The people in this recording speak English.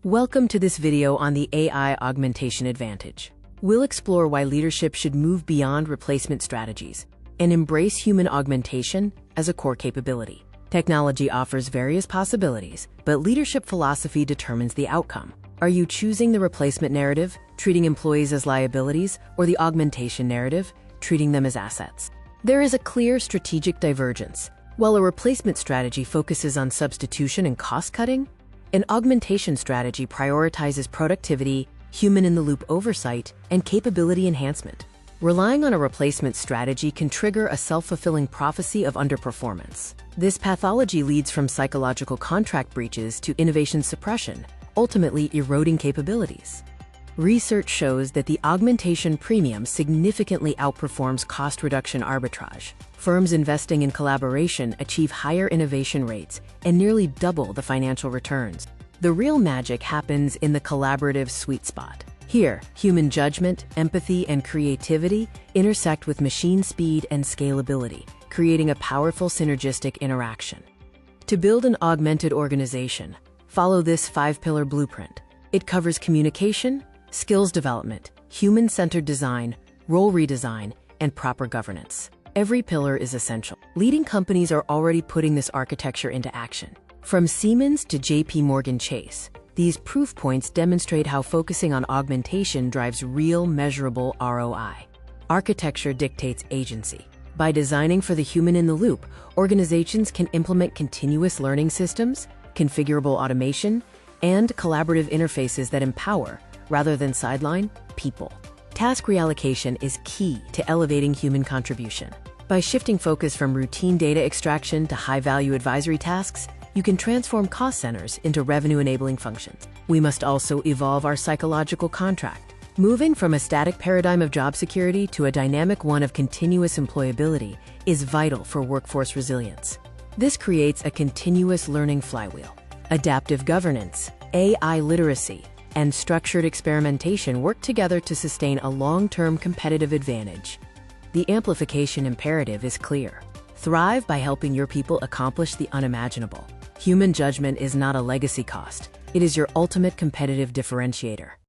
Welcome to this video on the AI Augmentation Advantage. We'll explore why leadership should move beyond replacement strategies and embrace human augmentation as a core capability. Technology offers various possibilities, but leadership philosophy determines the outcome. Are you choosing the replacement narrative, treating employees as liabilities, or the augmentation narrative, treating them as assets? There is a clear strategic divergence. While a replacement strategy focuses on substitution and cost-cutting, an augmentation strategy prioritizes productivity, human-in-the-loop oversight, and capability enhancement. Relying on a replacement strategy can trigger a self-fulfilling prophecy of underperformance. This pathology leads from psychological contract breaches to innovation suppression, ultimately eroding capabilities. Research shows that the augmentation premium significantly outperforms cost reduction arbitrage. Firms investing in collaboration achieve higher innovation rates and nearly double the financial returns. The real magic happens in the collaborative sweet spot. Here, human judgment, empathy, and creativity intersect with machine speed and scalability, creating a powerful synergistic interaction. To build an augmented organization, follow this 5-pillar blueprint. It covers communication, skills development, human-centered design, role redesign, and proper governance. Every pillar is essential. Leading companies are already putting this architecture into action. From Siemens to JP Chase, these proof points demonstrate how focusing on augmentation drives real, measurable ROI. Architecture dictates agency. By designing for the human in the loop, organizations can implement continuous learning systems, configurable automation, and collaborative interfaces that empower, rather than sideline, people. Task reallocation is key to elevating human contribution. By shifting focus from routine data extraction to high-value advisory tasks, you can transform cost centers into revenue-enabling functions. We must also evolve our psychological contract. Moving from a static paradigm of job security to a dynamic one of continuous employability is vital for workforce resilience. This creates a continuous learning flywheel. Adaptive governance, AI literacy, and structured experimentation work together to sustain a long-term competitive advantage. The amplification imperative is clear. Thrive by helping your people accomplish the unimaginable. Human judgment is not a legacy cost. It is your ultimate competitive differentiator.